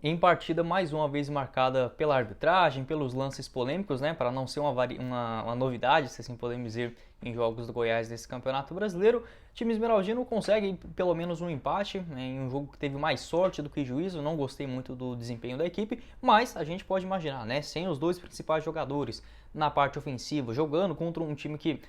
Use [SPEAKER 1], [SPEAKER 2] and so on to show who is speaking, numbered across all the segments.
[SPEAKER 1] em partida mais uma vez marcada pela arbitragem, pelos lances polêmicos, né, para não ser uma novidade, se assim podemos dizer, em jogos do Goiás nesse Campeonato Brasileiro. O time esmeraldino consegue pelo menos um empate, né, em um jogo que teve mais sorte do que juízo. Não gostei muito do desempenho da equipe, mas a gente pode imaginar, né, sem os dois principais jogadores na parte ofensiva, jogando contra um time que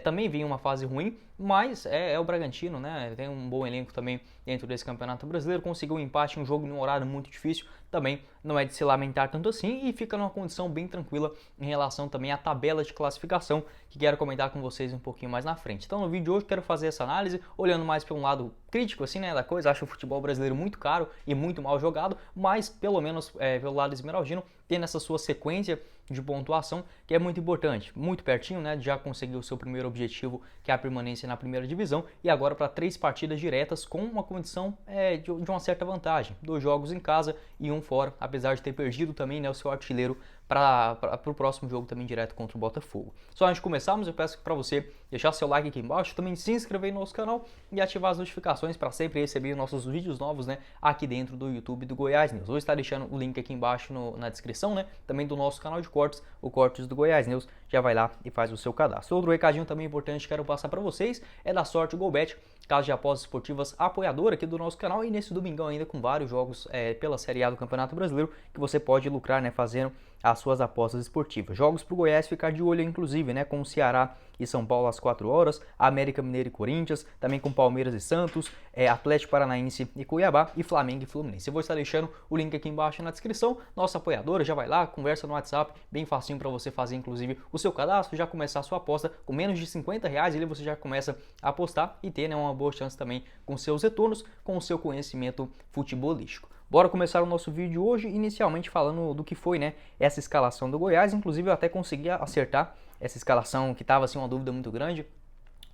[SPEAKER 1] também vinha uma fase ruim, mas é o Bragantino, né? Tem um bom elenco também dentro desse Campeonato Brasileiro, conseguiu um empate em um jogo em um horário muito difícil, também não é de se lamentar tanto assim e fica numa condição bem tranquila em relação também à tabela de classificação, que quero comentar com vocês um pouquinho mais na frente. Então no vídeo de hoje quero fazer essa análise, olhando mais para um lado crítico assim, né, da coisa. Acho o futebol brasileiro muito caro e muito mal jogado, mas pelo menos pelo lado esmeraldino, tendo essa sua sequência de pontuação, que é muito importante, muito pertinho, né, de já conseguir o seu primeiro objetivo, que é a permanência na primeira divisão, e agora para 3 partidas diretas com uma condição de uma certa vantagem, 2 jogos em casa e um fora, apesar de ter perdido também, né, o seu artilheiro para o próximo jogo também direto contra o Botafogo. Só antes de começarmos, eu peço para você deixar seu like aqui embaixo, também se inscrever no nosso canal e ativar as notificações para sempre receber nossos vídeos novos, né, aqui dentro do YouTube do Goiás News. Vou estar deixando o link aqui embaixo na descrição, né, também do nosso canal de cortes, o Cortes do Goiás News. Já vai lá e faz o seu cadastro. Outro recadinho também importante que quero passar para vocês é da Sorte Golbet, casa de apostas esportivas apoiadora aqui do nosso canal, e nesse domingão ainda com vários jogos pela Série A do Campeonato Brasileiro que você pode lucrar, né, fazendo as suas apostas esportivas. Jogos para o Goiás ficar de olho, inclusive, né, com o Ceará e São Paulo às 4 horas, América Mineiro e Corinthians, também com Palmeiras e Santos, Atlético Paranaense e Cuiabá, e Flamengo e Fluminense. Eu vou estar deixando o link aqui embaixo na descrição. Nossa apoiadora, já vai lá, conversa no WhatsApp, bem facinho para você fazer, inclusive, o seu cadastro, já começar a sua aposta com menos de R$ 50, ali você já começa a apostar e ter, né, uma boa chance também com seus retornos, com o seu conhecimento futebolístico. Bora começar o nosso vídeo hoje, inicialmente falando do que foi, né, essa escalação do Goiás. Inclusive eu até consegui acertar essa escalação, que estava assim uma dúvida muito grande.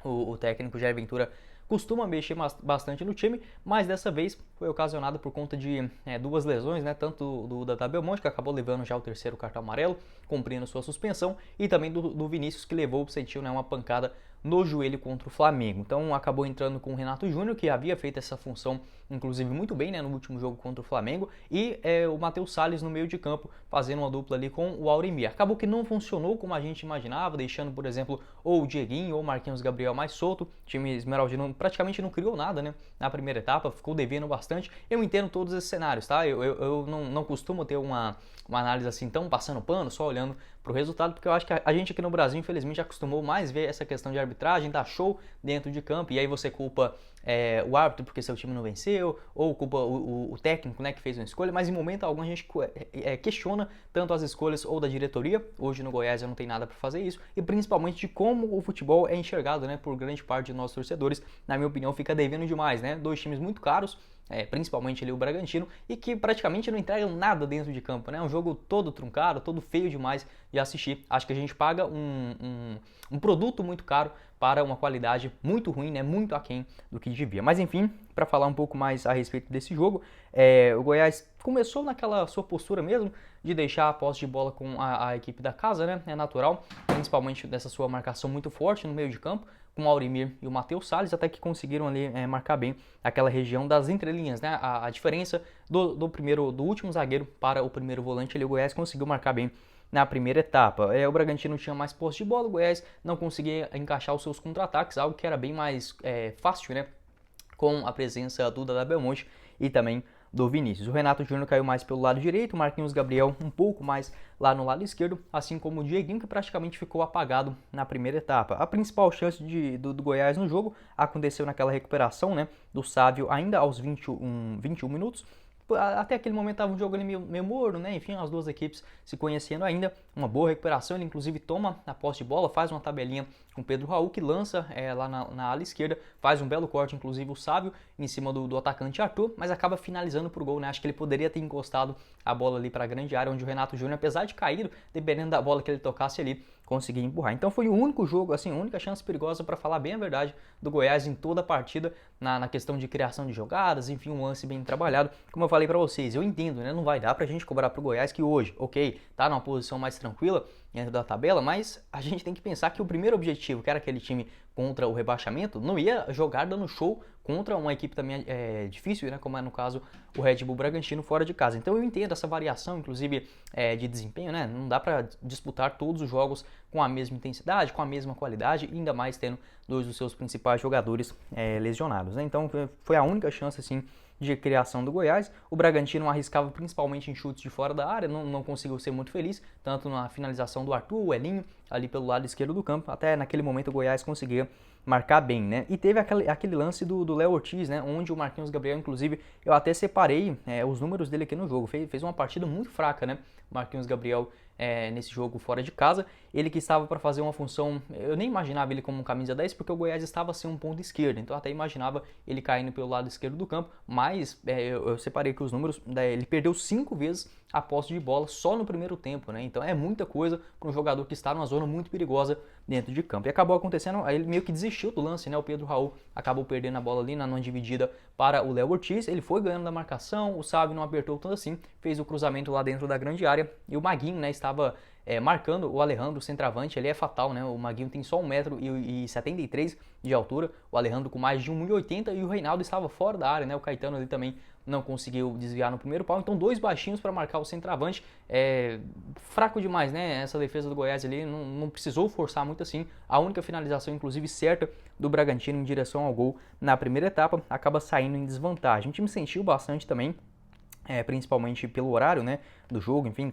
[SPEAKER 1] O técnico Jair Ventura costuma mexer bastante no time, mas dessa vez foi ocasionado por conta de 2 lesões, né? Tanto do Dada Belmonte, que acabou levando já o 3º cartão amarelo, cumprindo sua suspensão, e também do Vinícius, que sentiu, né, uma pancada no joelho contra o Flamengo. Então acabou entrando com o Renato Júnior, que havia feito essa função, inclusive muito bem, né, no último jogo contra o Flamengo, e o Matheus Salles no meio de campo, fazendo uma dupla ali com o Auremir. Acabou que não funcionou como a gente imaginava, deixando, por exemplo, ou o Dieguinho ou o Marquinhos Gabriel mais solto. O time esmeraldino praticamente não criou nada, né, na primeira etapa, ficou devendo bastante. Eu entendo todos esses cenários, tá? Eu não costumo ter uma análise assim tão passando pano, só olhando para o resultado, porque eu acho que a gente aqui no Brasil, infelizmente, acostumou mais ver essa questão de arbitragem, dar show dentro de campo, e aí você culpa o árbitro porque seu time não venceu, ou culpa o técnico, né, que fez uma escolha, mas em momento algum a gente questiona tanto as escolhas ou da diretoria. Hoje no Goiás eu não tenho nada para fazer isso, e principalmente de como o futebol é enxergado, né, por grande parte de nossos torcedores. Na minha opinião, fica devendo demais, né? 2 times muito caros, principalmente ali o Bragantino, e que praticamente não entregam nada dentro de campo, né? Um jogo todo truncado, todo feio demais de assistir. Acho que a gente paga um produto muito caro para uma qualidade muito ruim, né? Muito aquém do que devia. Mas enfim, para falar um pouco mais a respeito desse jogo, o Goiás começou naquela sua postura mesmo de deixar a posse de bola com a equipe da casa, né? É natural, principalmente dessa sua marcação muito forte no meio de campo, com o Auremir e o Matheus Salles, até que conseguiram ali marcar bem aquela região das entrelinhas, né? A diferença do último zagueiro para o primeiro volante, ali o Goiás conseguiu marcar bem na primeira etapa. O Bragantino tinha mais posse de bola, o Goiás não conseguia encaixar os seus contra-ataques, algo que era bem mais fácil, né, com a presença do Dada Belmonte e também do Vinícius. O Renato Júnior caiu mais pelo lado direito, o Marquinhos Gabriel um pouco mais lá no lado esquerdo, assim como o Dieguinho, que praticamente ficou apagado na primeira etapa. A principal chance do Goiás no jogo aconteceu naquela recuperação, né, do Sávio ainda aos 21 minutos. Até aquele momento estava um jogo ali meio morno, né? Enfim, as duas equipes se conhecendo ainda. Uma boa recuperação, ele inclusive toma a posse de bola, faz uma tabelinha com o Pedro Raul, que lança lá na ala esquerda, faz um belo corte, inclusive o Sávio, em cima do atacante Arthur, mas acaba finalizando por gol, né? Acho que ele poderia ter encostado a bola ali para a grande área, onde o Renato Júnior, apesar de cair, dependendo da bola que ele tocasse ali, conseguia empurrar. Então foi o único jogo, assim, a única chance perigosa, para falar bem a verdade, do Goiás em toda a partida, na questão de criação de jogadas, enfim, um lance bem trabalhado. Como eu falei para vocês, eu entendo, né? Não vai dar pra gente cobrar pro Goiás que hoje, ok, tá numa posição mais tranquila dentro da tabela, mas a gente tem que pensar que o primeiro objetivo, que era aquele time contra o rebaixamento, não ia jogar dando show contra uma equipe também difícil, né, como é no caso o Red Bull Bragantino fora de casa. Então eu entendo essa variação, inclusive, de desempenho, né? Não dá para disputar todos os jogos com a mesma intensidade, com a mesma qualidade, ainda mais tendo dois dos seus principais jogadores lesionados, né? Então foi a única chance, assim, de criação do Goiás. O Bragantino arriscava principalmente em chutes de fora da área, não conseguiu ser muito feliz, tanto na finalização do Arthur, o Elinho, ali pelo lado esquerdo do campo, até naquele momento o Goiás conseguia marcar bem, né? E teve aquele lance do Léo Ortiz, né? Onde o Marquinhos Gabriel, inclusive, eu até separei os números dele aqui no jogo. Fez uma partida muito fraca, né? Marquinhos Gabriel nesse jogo fora de casa. Ele que estava para fazer uma função, eu nem imaginava ele como um camisa 10, porque o Goiás estava sem um ponto esquerdo, então eu até imaginava ele caindo pelo lado esquerdo do campo, mas eu separei aqui os números, ele perdeu 5 vezes a posse de bola só no primeiro tempo, né? Então é muita coisa para um jogador que está numa zona muito perigosa dentro de campo. E acabou acontecendo, aí ele meio que desistiu do lance, né? O Pedro Raul acabou perdendo a bola ali na não dividida para o Léo Ortiz, ele foi ganhando da marcação, o Sávio não apertou tanto assim, fez o cruzamento lá dentro da grande área, e o Maguinho, né, estava marcando o Alejandro, o centroavante, ele é fatal, né? O Maguinho tem só 1,73 m de altura, o Alejandro com mais de 1,80 m e o Reinaldo estava fora da área, né? O Caetano ali também não conseguiu desviar no primeiro pau, então dois baixinhos para marcar o centroavante, fraco demais, né? Essa defesa do Goiás ali não precisou forçar muito assim, a única finalização, inclusive certa, do Bragantino em direção ao gol na primeira etapa, acaba saindo em desvantagem. O time sentiu bastante também, principalmente pelo horário, né, do jogo, enfim,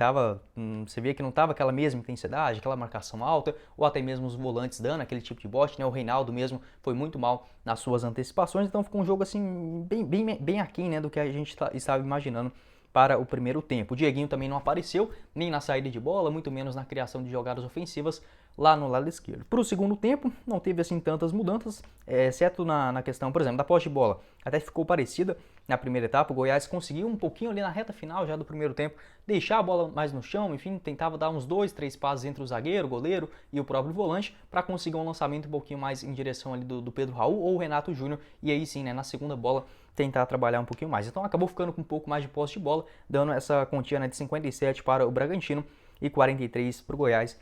[SPEAKER 1] você via que não estava aquela mesma intensidade, aquela marcação alta, ou até mesmo os volantes dando aquele tipo de bote, né, o Reinaldo mesmo foi muito mal nas suas antecipações, então ficou um jogo assim, bem aquém, né, do que a gente estava imaginando para o primeiro tempo. O Dieguinho também não apareceu, nem na saída de bola, muito menos na criação de jogadas ofensivas lá no lado esquerdo. Para o segundo tempo, não teve assim tantas mudanças, exceto na questão, por exemplo, da posse de bola. Até ficou parecida na primeira etapa, o Goiás conseguiu um pouquinho ali na reta final já do primeiro tempo, deixar a bola mais no chão, enfim, tentava dar uns 2, 3 passos entre o zagueiro, o goleiro e o próprio volante, para conseguir um lançamento um pouquinho mais em direção ali do Pedro Raul ou o Renato Júnior, e aí sim, né, na segunda bola, tentar trabalhar um pouquinho mais. Então acabou ficando com um pouco mais de posse de bola, dando essa quantia, né, de 57 para o Bragantino e 43 para o Goiás,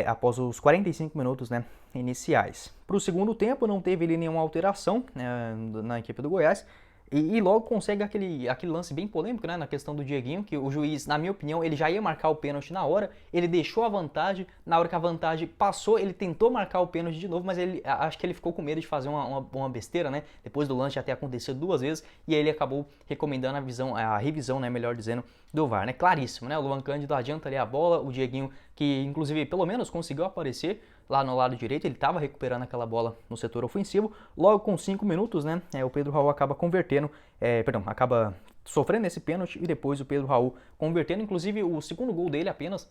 [SPEAKER 1] após os 45 minutos, né, iniciais. Para o segundo tempo não teve ali nenhuma alteração, né, na equipe do Goiás, e logo consegue aquele lance bem polêmico, né, na questão do Dieguinho, que o juiz, na minha opinião, ele já ia marcar o pênalti na hora, ele deixou a vantagem, na hora que a vantagem passou, ele tentou marcar o pênalti de novo, mas acho que ele ficou com medo de fazer uma besteira, né, depois do lance já ter acontecido 2 vezes, e aí ele acabou recomendando a revisão, né, melhor dizendo, do VAR, né, claríssimo, né, o Luan Cândido adianta ali a bola, o Dieguinho, que inclusive pelo menos conseguiu aparecer lá no lado direito, ele estava recuperando aquela bola no setor ofensivo, logo com 5 minutos, né, o Pedro Raul acaba acaba sofrendo esse pênalti e depois o Pedro Raul convertendo, inclusive o segundo gol dele apenas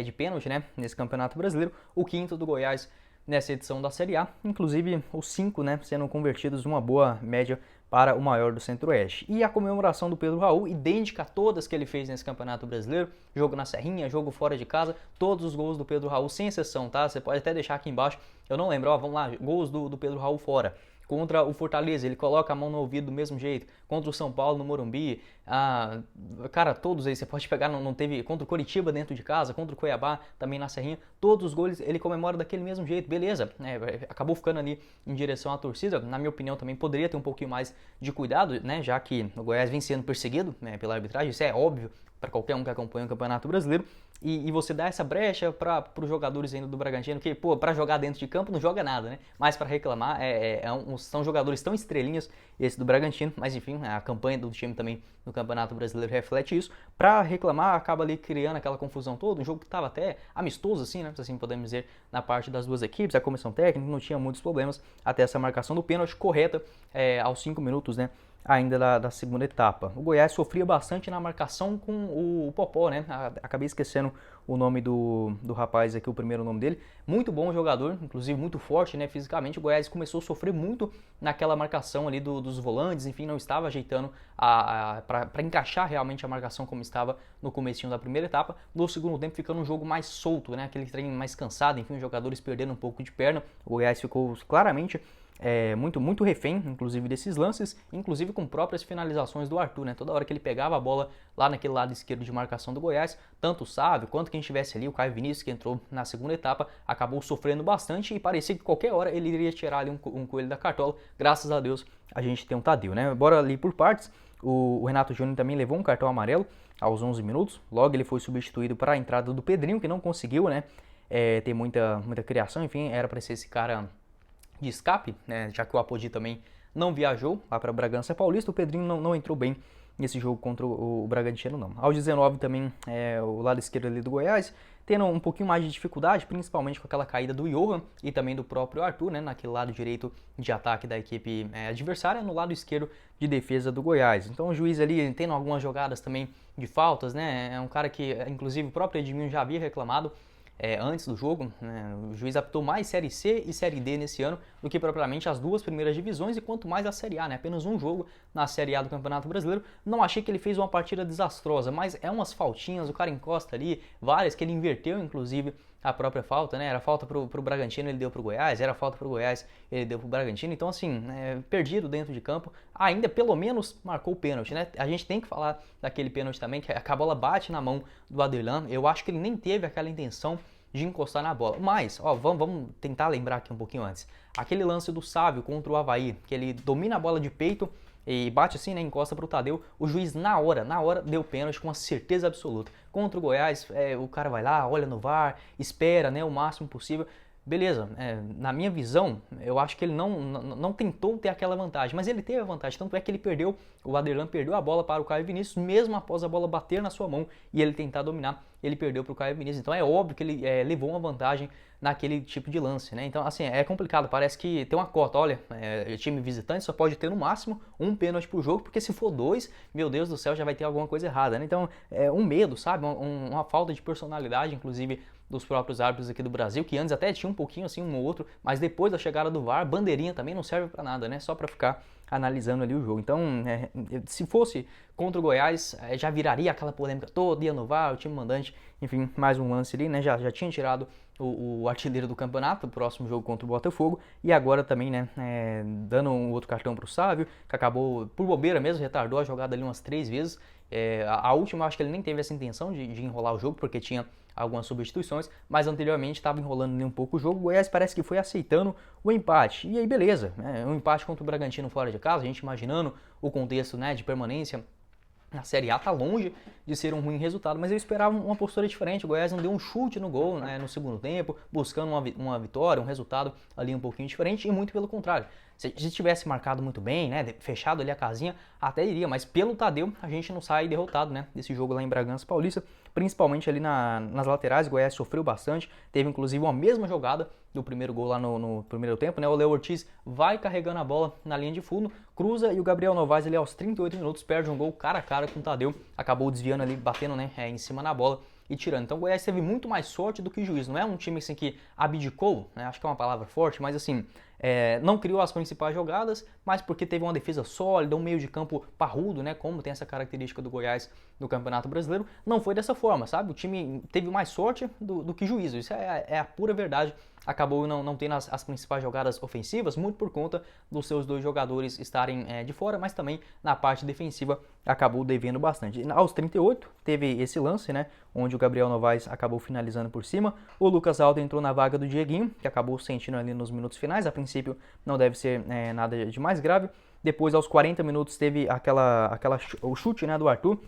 [SPEAKER 1] de pênalti, né, nesse Campeonato Brasileiro, o quinto do Goiás nessa edição da Série A, inclusive os 5, né, sendo convertidos uma boa média para o maior do Centro-Oeste. E a comemoração do Pedro Raul, idêntica a todas que ele fez nesse Campeonato Brasileiro, jogo na Serrinha, jogo fora de casa, todos os gols do Pedro Raul, sem exceção, tá? Você pode até deixar aqui embaixo, eu não lembro, vamos lá, gols do Pedro Raul fora. Contra o Fortaleza, ele coloca a mão no ouvido do mesmo jeito. Contra o São Paulo, no Morumbi. Cara, todos aí, você pode pegar, não teve... Contra o Coritiba dentro de casa, contra o Cuiabá, também na Serrinha. Todos os gols ele comemora daquele mesmo jeito, beleza. Acabou ficando ali em direção à torcida. Na minha opinião, também poderia ter um pouquinho mais de cuidado, né? Já que o Goiás vem sendo perseguido, né, pela arbitragem. Isso é óbvio para qualquer um que acompanha o Campeonato Brasileiro. E você dá essa brecha para os jogadores ainda do Bragantino, que, pô, para jogar dentro de campo não joga nada, né? Mas para reclamar, são jogadores tão estrelinhas esse do Bragantino, mas enfim, a campanha do time também no Campeonato Brasileiro reflete isso. Para reclamar, acaba ali criando aquela confusão toda, um jogo que estava até amistoso, assim, né? Se assim podemos dizer, na parte das duas equipes, a comissão técnica não tinha muitos problemas até essa marcação do pênalti correta aos 5 minutos, né? Ainda da segunda etapa. O Goiás sofria bastante na marcação com o Popó, né? Acabei esquecendo o nome do rapaz aqui, o primeiro nome dele. Muito bom jogador, inclusive muito forte, né, fisicamente. O Goiás começou a sofrer muito naquela marcação ali dos volantes, enfim, não estava ajeitando para encaixar realmente a marcação como estava no comecinho da primeira etapa. No segundo tempo ficando um jogo mais solto, né? Aquele treino mais cansado, enfim, os jogadores perdendo um pouco de perna. O Goiás ficou claramente muito refém, inclusive, desses lances, inclusive com próprias finalizações do Arthur, né? Toda hora que ele pegava a bola lá naquele lado esquerdo de marcação do Goiás, tanto o Sávio quanto quem estivesse ali, o Caio Vinícius, que entrou na segunda etapa, acabou sofrendo bastante e parecia que qualquer hora ele iria tirar ali um coelho da cartola. Graças a Deus a gente tem um Tadeu, né? Bora ali por partes. O Renato Júnior também levou um cartão amarelo aos 11 minutos. Logo ele foi substituído para a entrada do Pedrinho, que não conseguiu, né? Ter muita criação, enfim, era para ser esse cara de escape, né, já que o Apodi também não viajou lá para Bragança Paulista, o Pedrinho não entrou bem nesse jogo contra o Bragantino não. Aos 19 também, o lado esquerdo ali do Goiás, tendo um pouquinho mais de dificuldade, principalmente com aquela caída do Johan e também do próprio Arthur, né, naquele lado direito de ataque da equipe adversária, no lado esquerdo de defesa do Goiás. Então o juiz ali tendo algumas jogadas também de faltas, né, é um cara que, inclusive, o próprio Edminho já havia reclamado, antes do jogo, né, o juiz apitou mais Série C e Série D nesse ano do que propriamente as duas primeiras divisões e quanto mais a Série A, né, apenas um jogo na Série A do Campeonato Brasileiro. Não achei que ele fez uma partida desastrosa, mas é umas faltinhas, o cara encosta ali, várias que ele inverteu inclusive a própria falta, né, era falta pro Bragantino, ele deu pro Goiás, era falta pro Goiás, ele deu pro Bragantino, então assim, perdido dentro de campo, ainda pelo menos marcou o pênalti, né, a gente tem que falar daquele pênalti também, que a bola bate na mão do Aderlan, eu acho que ele nem teve aquela intenção de encostar na bola. Mas, vamos tentar lembrar aqui um pouquinho antes. Aquele lance do Sávio contra o Avaí, que ele domina a bola de peito e bate assim, né, encosta para o Tadeu. O juiz na hora deu pênalti com uma certeza absoluta. Contra o Goiás, o cara vai lá, olha no VAR, espera, né, o máximo possível. Beleza, na minha visão, eu acho que ele não tentou ter aquela vantagem, mas ele teve a vantagem, tanto é que o Aderlan perdeu a bola para o Caio Vinícius, mesmo após a bola bater na sua mão e ele tentar dominar, ele perdeu para o Caio Vinícius, então é óbvio que ele levou uma vantagem naquele tipo de lance, né? Então, assim, é complicado, parece que tem uma cota, olha, o time visitante só pode ter no máximo um pênalti por jogo, porque se for dois, meu Deus do céu, já vai ter alguma coisa errada, né? Então, um medo, sabe? Uma falta de personalidade, inclusive, dos próprios árbitros aqui do Brasil, que antes até tinha um pouquinho assim, um ou outro, mas depois da chegada do VAR, bandeirinha também não serve para nada, né? Só para ficar analisando ali o jogo. Então, se fosse contra o Goiás, já viraria aquela polêmica toda, ia no VAR, o time mandante, enfim, mais um lance ali, né? Já tinha tirado o artilheiro do campeonato, o próximo jogo contra o Botafogo, e agora também, né, dando um outro cartão para o Sávio, que acabou, por bobeira mesmo, retardou a jogada ali umas 3 vezes. A última, acho que ele nem teve essa intenção de enrolar o jogo, porque tinha algumas substituições, mas anteriormente estava enrolando um pouco o jogo. O Goiás parece que foi aceitando o empate, e aí beleza, um empate contra o Bragantino fora de casa, a gente imaginando o contexto, né, de permanência na Série A, tá longe de ser um ruim resultado, mas eu esperava uma postura diferente. O Goiás não deu um chute no gol, né, no segundo tempo, buscando uma vitória, um resultado ali um pouquinho diferente, e muito pelo contrário. Se tivesse marcado muito bem, né, fechado ali a casinha, até iria, mas pelo Tadeu a gente não sai derrotado, né, desse jogo lá em Bragança Paulista, principalmente ali nas laterais. O Goiás sofreu bastante, teve inclusive uma mesma jogada do primeiro gol lá no primeiro tempo, né, o Léo Ortiz vai carregando a bola na linha de fundo, cruza, e o Gabriel Novaes ali aos 38 minutos perde um gol cara a cara com o Tadeu, acabou desviando ali, batendo, né, em cima na bola e tirando. Então o Goiás teve muito mais sorte do que juiz, não é um time assim que abdicou, né, acho que é uma palavra forte, mas assim, não criou as principais jogadas, mas porque teve uma defesa sólida, um meio de campo parrudo, né, como tem essa característica do Goiás no Campeonato Brasileiro, não foi dessa forma, sabe? O time teve mais sorte do que juízo, isso é a pura verdade. Acabou não tendo as principais jogadas ofensivas, muito por conta dos seus dois jogadores estarem de fora, mas também na parte defensiva acabou devendo bastante. Aos 38, teve esse lance, né, onde o Gabriel Novaes acabou finalizando por cima, o Lucas Aldo entrou na vaga do Dieguinho, que acabou sentindo ali nos minutos finais, a princípio não deve ser nada de mais grave. Depois, aos 40 minutos, teve o chute, né, do Arthur,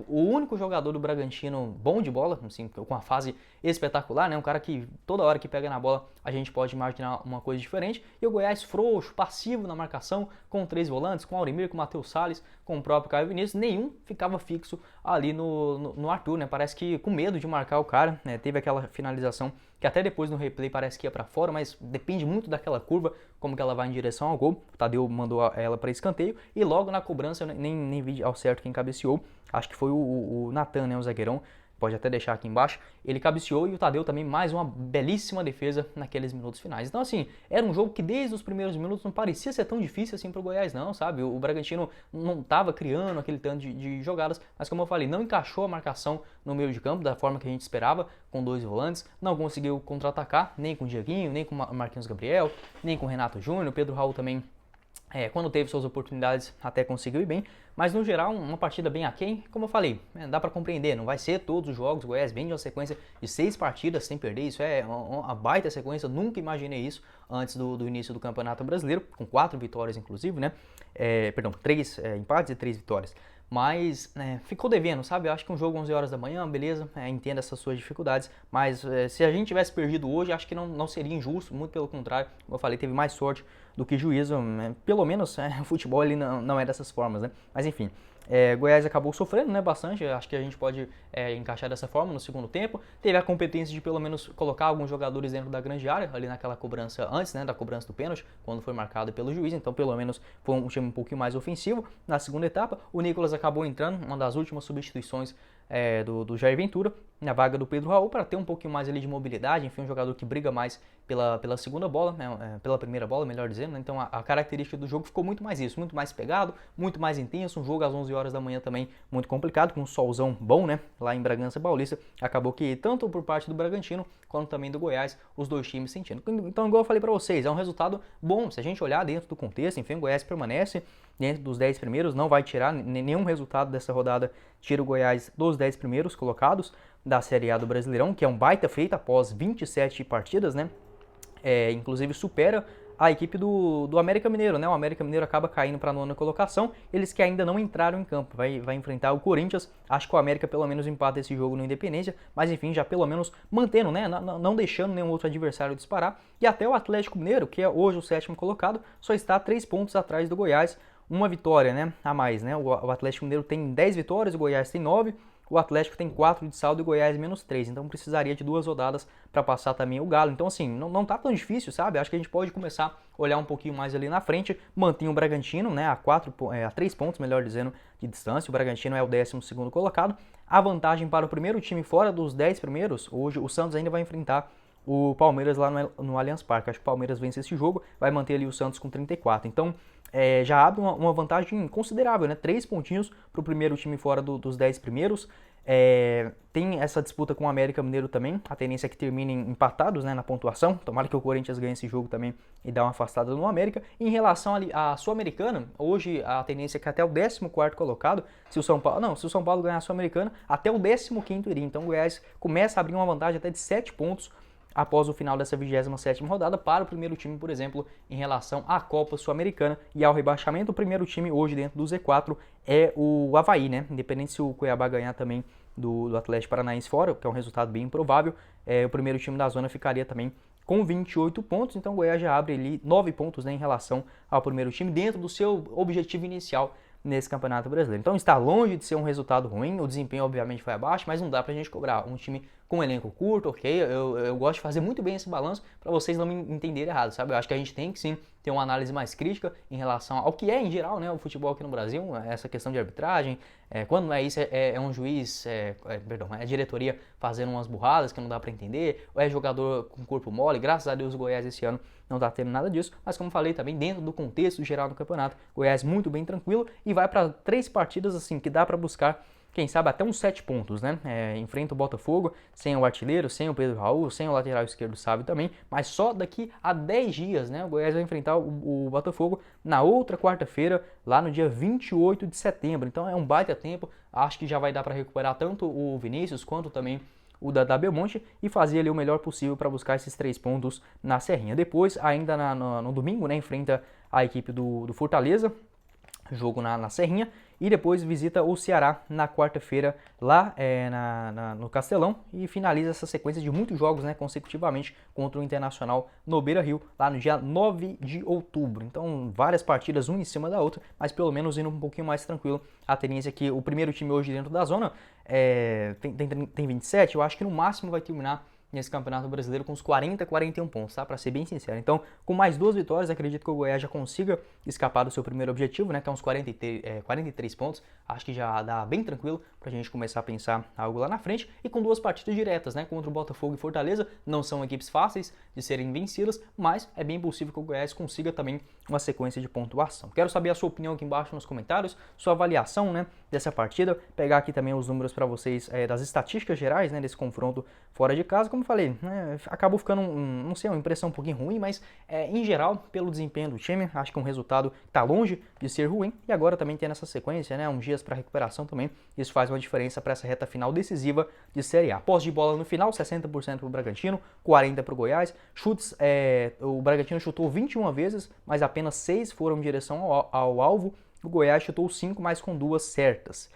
[SPEAKER 1] o único jogador do Bragantino bom de bola, assim, com uma fase espetacular, né, um cara que toda hora que pega na bola a gente pode imaginar uma coisa diferente. E o Goiás frouxo, passivo na marcação, com 3 volantes, com o Auremir, com o Matheus Salles, com o próprio Caio Vinícius, nenhum ficava fixo ali no Arthur, né, parece que com medo de marcar o cara, né, teve aquela finalização que até depois no replay parece que ia para fora, mas depende muito daquela curva, como que ela vai em direção ao gol. O Tadeu mandou ela para escanteio e logo na cobrança eu nem vi ao certo quem cabeceou, acho que foi o Natan, né, o zagueirão, pode até deixar aqui embaixo, ele cabeceou e o Tadeu também mais uma belíssima defesa naqueles minutos finais. Então assim, era um jogo que desde os primeiros minutos não parecia ser tão difícil assim pro Goiás não, sabe? O Bragantino não estava criando aquele tanto de jogadas, mas como eu falei, não encaixou a marcação no meio de campo da forma que a gente esperava, com 2 volantes, não conseguiu contra-atacar, nem com o Dieguinho, nem com o Marquinhos Gabriel, nem com o Renato Júnior, o Pedro Raul também quando teve suas oportunidades até conseguiu ir bem, mas no geral uma partida bem aquém, como eu falei, dá para compreender, não vai ser todos os jogos, o Goiás vem de uma sequência de 6 partidas sem perder, isso é uma baita sequência, nunca imaginei isso antes do início do Campeonato Brasileiro, com 4 vitórias inclusive, né, 3 empates e 3 vitórias. Mas ficou devendo, sabe? Eu acho que um jogo 11 horas da manhã, beleza, entendo essas suas dificuldades, mas se a gente tivesse perdido hoje, acho que não seria injusto, muito pelo contrário, como eu falei, teve mais sorte do que juízo, pelo menos o futebol ele não é dessas formas, né? Mas enfim, Goiás acabou sofrendo, né, bastante, acho que a gente pode encaixar dessa forma no segundo tempo, teve a competência de pelo menos colocar alguns jogadores dentro da grande área, ali naquela cobrança antes, né, da cobrança do pênalti, quando foi marcado pelo juiz, então pelo menos foi um time um pouquinho mais ofensivo. Na segunda etapa, o Nicolas acabou entrando, uma das últimas substituições do Jair Ventura, na vaga do Pedro Raul, para ter um pouquinho mais ali de mobilidade, enfim, um jogador que briga mais pela segunda bola, pela primeira bola, melhor dizendo, né? Então a característica do jogo ficou muito mais isso, muito mais pegado, muito mais intenso, um jogo às 11 horas da manhã também muito complicado, com um solzão bom, né, lá em Bragança Paulista, acabou que tanto por parte do Bragantino, quanto também do Goiás, os dois times sentindo. Então, igual eu falei para vocês, é um resultado bom, se a gente olhar dentro do contexto, enfim, o Goiás permanece dentro dos 10 primeiros, não vai tirar nenhum resultado dessa rodada, tira o Goiás dos 10 primeiros colocados da Série A do Brasileirão, que é um baita feito após 27 partidas, né? Inclusive supera a equipe do América Mineiro, né? O América Mineiro acaba caindo para a 9ª colocação, eles que ainda não entraram em campo, vai enfrentar o Corinthians, acho que o América pelo menos empata esse jogo no Independência, mas enfim, já pelo menos mantendo, né? Não deixando nenhum outro adversário disparar, e até o Atlético Mineiro, que é hoje o 7º colocado, só está 3 pontos atrás do Goiás, uma vitória, né, a mais, né? O Atlético Mineiro tem 10 vitórias, o Goiás tem 9, o Atlético tem 4 de saldo e o Goiás menos 3, então precisaria de 2 rodadas para passar também o Galo. Então assim, não tá tão difícil, sabe? Acho que a gente pode começar a olhar um pouquinho mais ali na frente, mantém o Bragantino, né, a 3 pontos, melhor dizendo, de distância, o Bragantino é o 12º colocado. A vantagem para o primeiro time fora dos 10 primeiros, hoje o Santos ainda vai enfrentar o Palmeiras lá no Allianz Parque. Acho que o Palmeiras vence esse jogo, vai manter ali o Santos com 34. Então, já abre uma vantagem considerável, né? 3 pontinhos para o primeiro time fora dos 10 primeiros. Tem essa disputa com o América Mineiro também, a tendência é que terminem empatados, né, na pontuação. Tomara que o Corinthians ganhe esse jogo também e dá uma afastada no América. Em relação à Sul-Americana, hoje a tendência é que até o 14º colocado, se o São Paulo ganhar a Sul-Americana, até o 15º iria. Então o Goiás começa a abrir uma vantagem até de 7 pontos após o final dessa 27ª rodada para o primeiro time, por exemplo, em relação à Copa Sul-Americana e ao rebaixamento. O primeiro time hoje dentro do Z4 é o Avaí, né? Independente se o Cuiabá ganhar também do Atlético Paranaense fora, que é um resultado bem improvável, o primeiro time da zona ficaria também com 28 pontos, então o Goiás já abre ali 9 pontos, né, em relação ao primeiro time, dentro do seu objetivo inicial nesse Campeonato Brasileiro. Então está longe de ser um resultado ruim, o desempenho obviamente foi abaixo, mas não dá pra gente cobrar um time com um elenco curto, ok? Eu gosto de fazer muito bem esse balanço para vocês não me entenderem errado, sabe? Eu acho que a gente tem que sim ter uma análise mais crítica em relação ao que é em geral, né, o futebol aqui no Brasil, essa questão de arbitragem, quando não é isso, é um juiz, é a diretoria fazendo umas burradas que não dá para entender, ou é jogador com corpo mole. Graças a Deus o Goiás esse ano não tá tendo nada disso, mas como falei também, dentro do contexto geral do campeonato, Goiás muito bem tranquilo e vai para 3 partidas assim que dá para buscar, quem sabe até uns 7 pontos, né? Enfrenta o Botafogo, sem o artilheiro, sem o Pedro Raul, sem o lateral esquerdo Sávio também, mas só daqui a 10 dias, né? O Goiás vai enfrentar o Botafogo na outra quarta-feira, lá no dia 28 de setembro. Então é um baita tempo, acho que já vai dar para recuperar tanto o Vinícius quanto também o Dadá Belmonte e fazer ali o melhor possível para buscar esses 3 pontos na Serrinha. Depois, ainda no domingo, né? Enfrenta a equipe do Fortaleza, jogo na Serrinha, e depois visita o Ceará na quarta-feira lá no Castelão e finaliza essa sequência de muitos jogos, né, consecutivamente contra o Internacional no Beira-Rio, lá no dia 9 de outubro. Então várias partidas, uma em cima da outra, mas pelo menos indo um pouquinho mais tranquilo. A tendência é que o primeiro time hoje dentro da zona tem 27, eu acho que no máximo vai terminar nesse Campeonato Brasileiro com uns 41 pontos, tá? Para ser bem sincero. Então, com mais 2 vitórias, acredito que o Goiás já consiga escapar do seu primeiro objetivo, né? Que é uns 43 pontos. Acho que já dá bem tranquilo pra gente começar a pensar algo lá na frente. E com 2 partidas diretas, né? Contra o Botafogo e Fortaleza. Não são equipes fáceis de serem vencidas, mas é bem possível que o Goiás consiga também uma sequência de pontuação. Quero saber a sua opinião aqui embaixo nos comentários, sua avaliação, né, dessa partida. Pegar aqui também os números para vocês das estatísticas gerais, né, desse confronto fora de casa. Como eu falei, né, acabou ficando, não sei, uma impressão um pouquinho ruim, mas em geral, pelo desempenho do time, acho que é um resultado que está longe de ser ruim. E agora também tem essa sequência, né, uns dias para recuperação também. Isso faz uma diferença para essa reta final decisiva de Série A. Posse de bola no final, 60% para o Bragantino, 40% para o Goiás. Chutes, o Bragantino chutou 21 vezes, mas apenas 6 foram em direção ao alvo. O Goiás chutou 5, mas com 2 certas.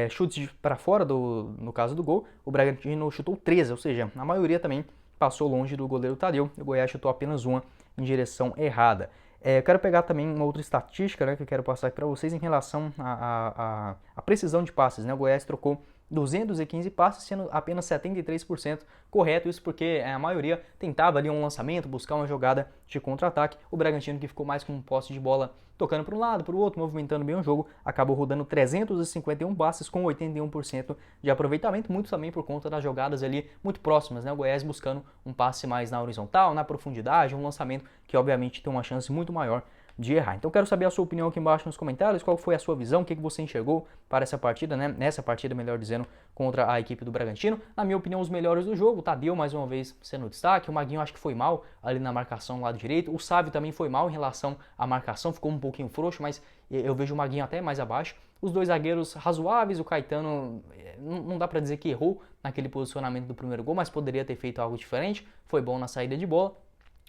[SPEAKER 1] Chutes para fora, no caso do gol, o Bragantino chutou 13, ou seja, a maioria também passou longe do goleiro Tadeu. O Goiás chutou apenas uma em direção errada. Eu quero pegar também uma outra estatística, né, que eu quero passar aqui para vocês em relação à precisão de passes, né? O Goiás trocou 215 passes, sendo apenas 73% correto, isso porque a maioria tentava ali um lançamento, buscar uma jogada de contra-ataque. O Bragantino, que ficou mais com um posse de bola tocando para um lado, para o outro, movimentando bem o jogo, acabou rodando 351 passes com 81% de aproveitamento, muito também por conta das jogadas ali muito próximas, né? O Goiás buscando um passe mais na horizontal, na profundidade, um lançamento que obviamente tem uma chance muito maior de errar. Então quero saber a sua opinião aqui embaixo nos comentários, qual foi a sua visão, o que você enxergou para essa partida, né? Nessa partida, melhor dizendo, contra a equipe do Bragantino. Na minha opinião, os melhores do jogo, o Tadeu mais uma vez sendo destaque, o Maguinho acho que foi mal ali na marcação do lado direito, o Sávio também foi mal em relação à marcação, ficou um pouquinho frouxo, mas eu vejo o Maguinho até mais abaixo. Os 2 zagueiros razoáveis, o Caetano não dá para dizer que errou naquele posicionamento do primeiro gol, mas poderia ter feito algo diferente, foi bom na saída de bola.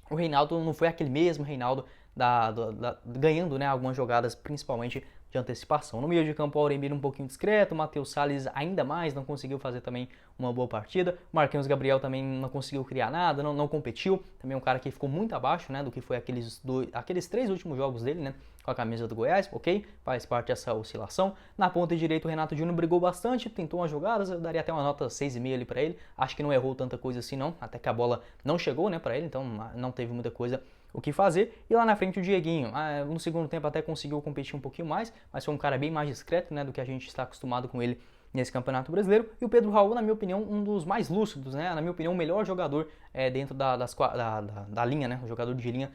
[SPEAKER 1] O Reinaldo não foi aquele mesmo Reinaldo ganhando, né, algumas jogadas, principalmente de antecipação. No meio de campo, o Auremir um pouquinho discreto, o Matheus Salles ainda mais, não conseguiu fazer também uma boa partida. O Marquinhos Gabriel também não conseguiu criar nada, não competiu. Também um cara que ficou muito abaixo, né, do que foi aqueles 3 últimos jogos dele, né, com a camisa do Goiás, ok? Faz parte dessa oscilação. Na ponta direita, o Renato Júnior brigou bastante, tentou umas jogadas, eu daria até uma nota 6,5 ali para ele. Acho que não errou tanta coisa assim não, até que a bola não chegou, né, para ele, então não teve muita coisa o que fazer. E lá na frente o Dieguinho, no segundo tempo até conseguiu competir um pouquinho mais, mas foi um cara bem mais discreto, né, do que a gente está acostumado com ele nesse Campeonato Brasileiro. E o Pedro Raul, na minha opinião, um dos mais lúcidos, né, na minha opinião, o melhor jogador dentro da linha, né, o jogador de linha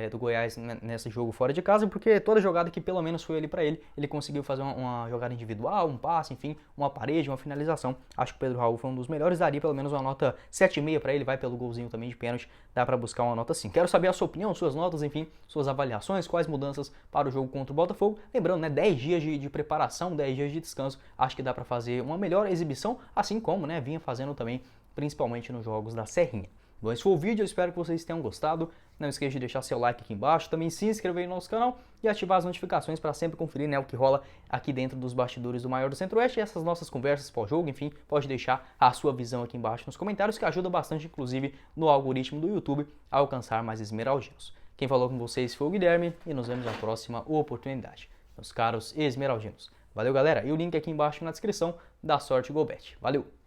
[SPEAKER 1] do Goiás nesse jogo fora de casa, porque toda jogada que pelo menos foi ali para ele conseguiu fazer uma jogada individual, um passe, enfim, uma parede, uma finalização. Acho que o Pedro Raul foi um dos melhores, daria pelo menos uma nota 7,5 para ele, vai pelo golzinho também de pênalti, dá para buscar uma nota 5. Quero saber a sua opinião, suas notas, enfim, suas avaliações, quais mudanças para o jogo contra o Botafogo. Lembrando, né, 10 dias de preparação, 10 dias de descanso, acho que dá para fazer uma melhor exibição, assim como, né, vinha fazendo também, principalmente nos jogos da Serrinha. Bom, esse foi o vídeo, eu espero que vocês tenham gostado. Não esqueça de deixar seu like aqui embaixo, também se inscrever no nosso canal e ativar as notificações para sempre conferir, né, o que rola aqui dentro dos bastidores do Maior do Centro-Oeste e essas nossas conversas pós-jogo. Enfim, pode deixar a sua visão aqui embaixo nos comentários, que ajuda bastante, inclusive, no algoritmo do YouTube a alcançar mais esmeraldinos. Quem falou com vocês foi o Guilherme e nos vemos na próxima oportunidade. Meus caros esmeraldinos. Valeu, galera, e o link aqui embaixo na descrição da Sorte Golbet. Valeu!